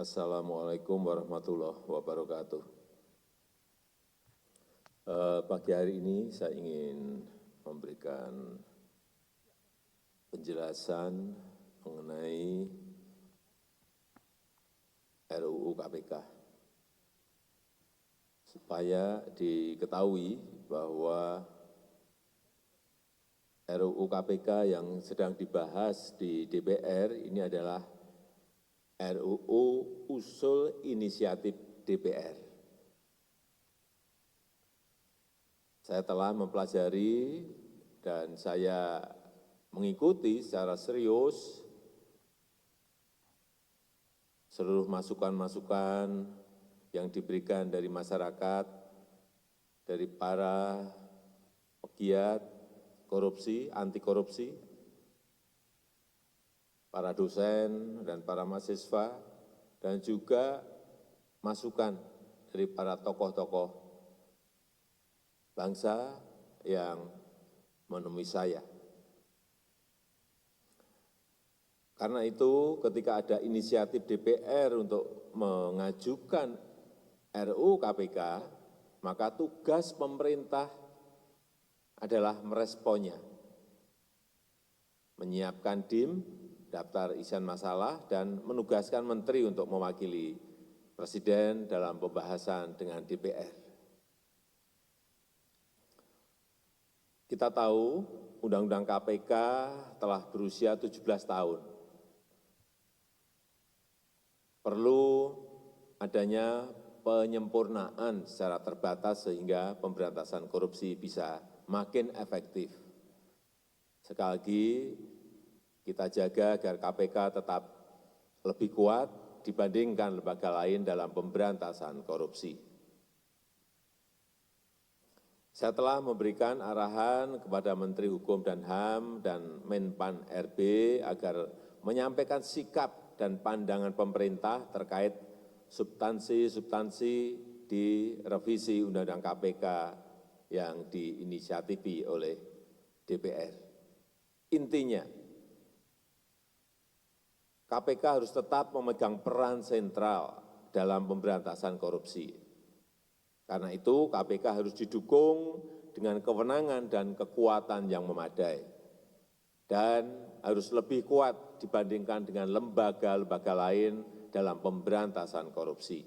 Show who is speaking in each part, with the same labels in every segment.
Speaker 1: Assalamualaikum warahmatullahi wabarakatuh. Pagi hari ini saya ingin memberikan penjelasan mengenai RUU KPK, supaya diketahui bahwa RUU KPK yang sedang dibahas di DPR ini adalah RUU usul inisiatif DPR. Saya telah mempelajari dan saya mengikuti secara serius seluruh masukan-masukan yang diberikan dari masyarakat, dari para pegiat korupsi, anti korupsi, para dosen dan para mahasiswa, dan juga masukan dari para tokoh-tokoh bangsa yang menemui saya. Karena itu ketika ada inisiatif DPR untuk mengajukan RUU KPK, maka tugas pemerintah adalah meresponnya, menyiapkan DIM, daftar isian masalah, dan menugaskan menteri untuk mewakili presiden dalam pembahasan dengan DPR. Kita tahu Undang-Undang KPK telah berusia 17 tahun. Perlu adanya penyempurnaan secara terbatas sehingga pemberantasan korupsi bisa makin efektif. Sekali lagi, kita jaga agar KPK tetap lebih kuat dibandingkan lembaga lain dalam pemberantasan korupsi. Saya telah memberikan arahan kepada Menteri Hukum dan HAM dan Menpan RB agar menyampaikan sikap dan pandangan pemerintah terkait substansi-substansi di revisi Undang-Undang KPK yang diinisiatifi oleh DPR. Intinya, KPK harus tetap memegang peran sentral dalam pemberantasan korupsi. Karena itu KPK harus didukung dengan kewenangan dan kekuatan yang memadai, dan harus lebih kuat dibandingkan dengan lembaga-lembaga lain dalam pemberantasan korupsi.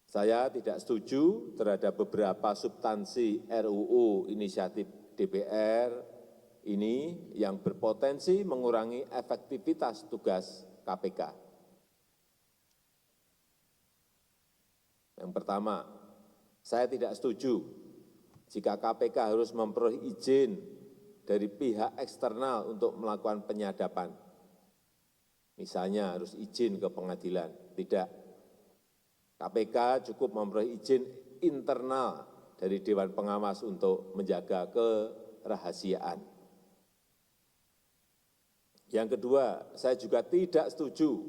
Speaker 1: Saya tidak setuju terhadap beberapa substansi RUU inisiatif DPR ini yang berpotensi mengurangi efektivitas tugas KPK. Yang pertama, saya tidak setuju jika KPK harus memperoleh izin dari pihak eksternal untuk melakukan penyadapan. Misalnya harus izin ke pengadilan. Tidak. KPK cukup memperoleh izin internal dari Dewan Pengawas untuk menjaga kerahasiaan. Yang kedua, saya juga tidak setuju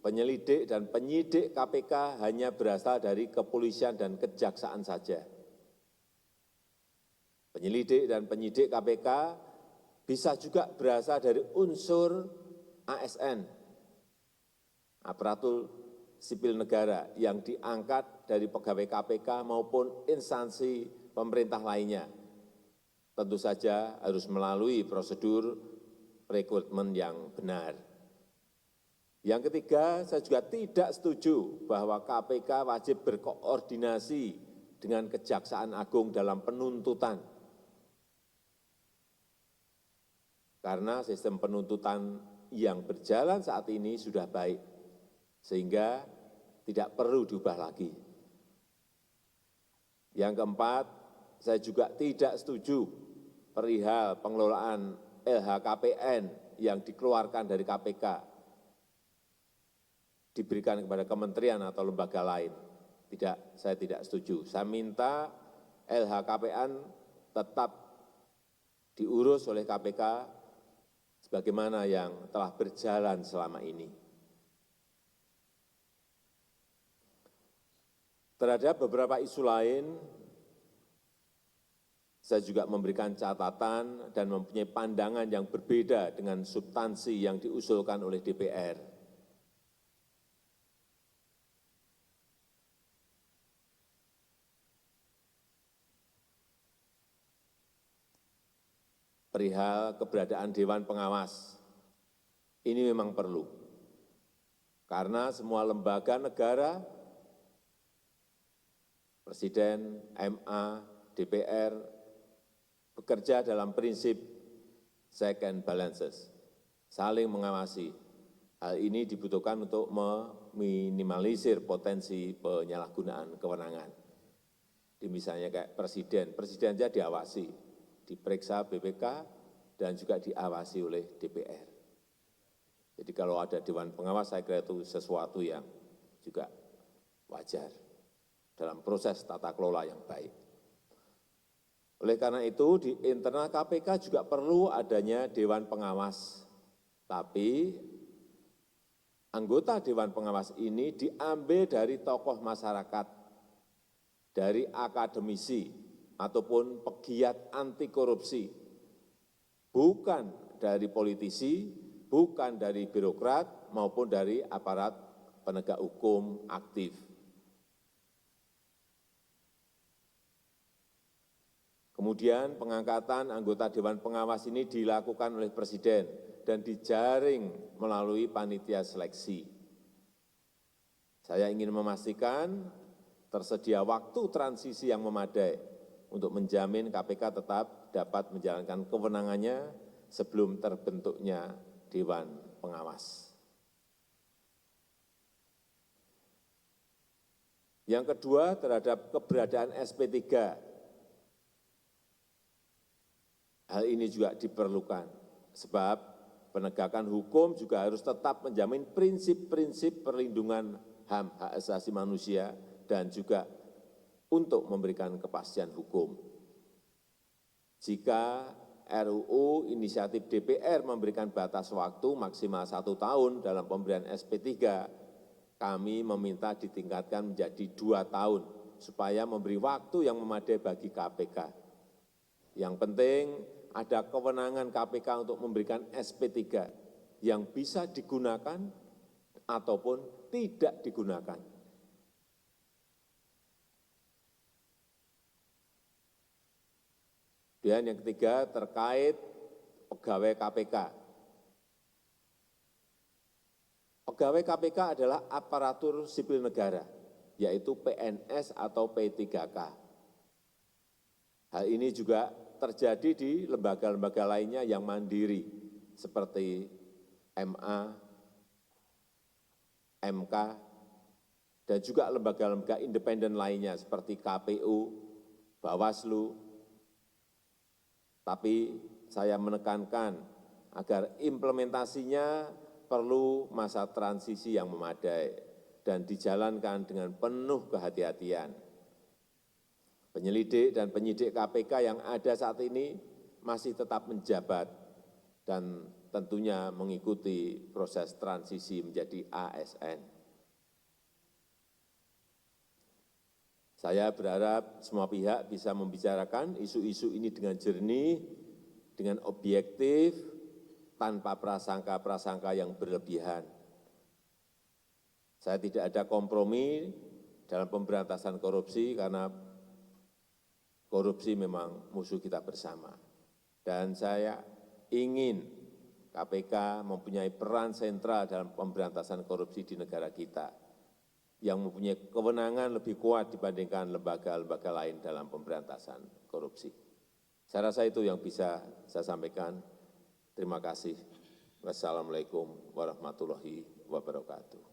Speaker 1: penyelidik dan penyidik KPK hanya berasal dari kepolisian dan kejaksaan saja. Penyelidik dan penyidik KPK bisa juga berasal dari unsur ASN, aparatur sipil negara, yang diangkat dari pegawai KPK maupun instansi pemerintah lainnya. Tentu saja harus melalui prosedur rekrutmen yang benar. Yang ketiga, saya juga tidak setuju bahwa KPK wajib berkoordinasi dengan Kejaksaan Agung dalam penuntutan. Karena sistem penuntutan yang berjalan saat ini sudah baik, sehingga tidak perlu diubah lagi. Yang keempat, saya juga tidak setuju perihal pengelolaan LHKPN yang dikeluarkan dari KPK, diberikan kepada kementerian atau lembaga lain. Tidak, saya tidak setuju. Saya minta LHKPN tetap diurus oleh KPK sebagaimana yang telah berjalan selama ini. Terhadap beberapa isu lain, saya juga memberikan catatan dan mempunyai pandangan yang berbeda dengan substansi yang diusulkan oleh DPR. Perihal keberadaan Dewan Pengawas, ini memang perlu, karena semua lembaga negara, Presiden, MA, DPR, bekerja dalam prinsip check and balances, saling mengawasi. Hal ini dibutuhkan untuk meminimalisir potensi penyalahgunaan kewenangan. Di misalnya kayak presiden saja diawasi, diperiksa BPK, dan juga diawasi oleh DPR. Jadi kalau ada Dewan Pengawas, saya kira itu sesuatu yang juga wajar dalam proses tata kelola yang baik. Oleh karena itu, di internal KPK juga perlu adanya Dewan Pengawas. Tapi anggota Dewan Pengawas ini diambil dari tokoh masyarakat, dari akademisi, ataupun pegiat anti korupsi, bukan dari politisi, bukan dari birokrat, maupun dari aparat penegak hukum aktif. Kemudian pengangkatan anggota Dewan Pengawas ini dilakukan oleh Presiden dan dijaring melalui panitia seleksi. Saya ingin memastikan tersedia waktu transisi yang memadai untuk menjamin KPK tetap dapat menjalankan kewenangannya sebelum terbentuknya Dewan Pengawas. Yang kedua, terhadap keberadaan SP3. Hal ini juga diperlukan, sebab penegakan hukum juga harus tetap menjamin prinsip-prinsip perlindungan HAM, hak asasi manusia, dan juga untuk memberikan kepastian hukum. Jika RUU inisiatif DPR memberikan batas waktu maksimal 1 tahun dalam pemberian SP3, kami meminta ditingkatkan menjadi 2 tahun, supaya memberi waktu yang memadai bagi KPK. Yang penting, ada kewenangan KPK untuk memberikan SP3 yang bisa digunakan ataupun tidak digunakan. Dan yang ketiga terkait pegawai KPK. Pegawai KPK adalah aparatur sipil negara, yaitu PNS atau P3K. Hal ini juga terjadi di lembaga-lembaga lainnya yang mandiri, seperti MA, MK, dan juga lembaga-lembaga independen lainnya seperti KPU, Bawaslu. Tapi saya menekankan agar implementasinya perlu masa transisi yang memadai dan dijalankan dengan penuh kehati-hatian. Penyelidik dan penyidik KPK yang ada saat ini masih tetap menjabat dan tentunya mengikuti proses transisi menjadi ASN. Saya berharap semua pihak bisa membicarakan isu-isu ini dengan jernih, dengan objektif, tanpa prasangka-prasangka yang berlebihan. Saya tidak ada kompromi dalam pemberantasan korupsi karena korupsi memang musuh kita bersama. Dan saya ingin KPK mempunyai peran sentral dalam pemberantasan korupsi di negara kita, yang mempunyai kewenangan lebih kuat dibandingkan lembaga-lembaga lain dalam pemberantasan korupsi. Saya rasa itu yang bisa saya sampaikan. Terima kasih. Wassalamualaikum warahmatullahi wabarakatuh.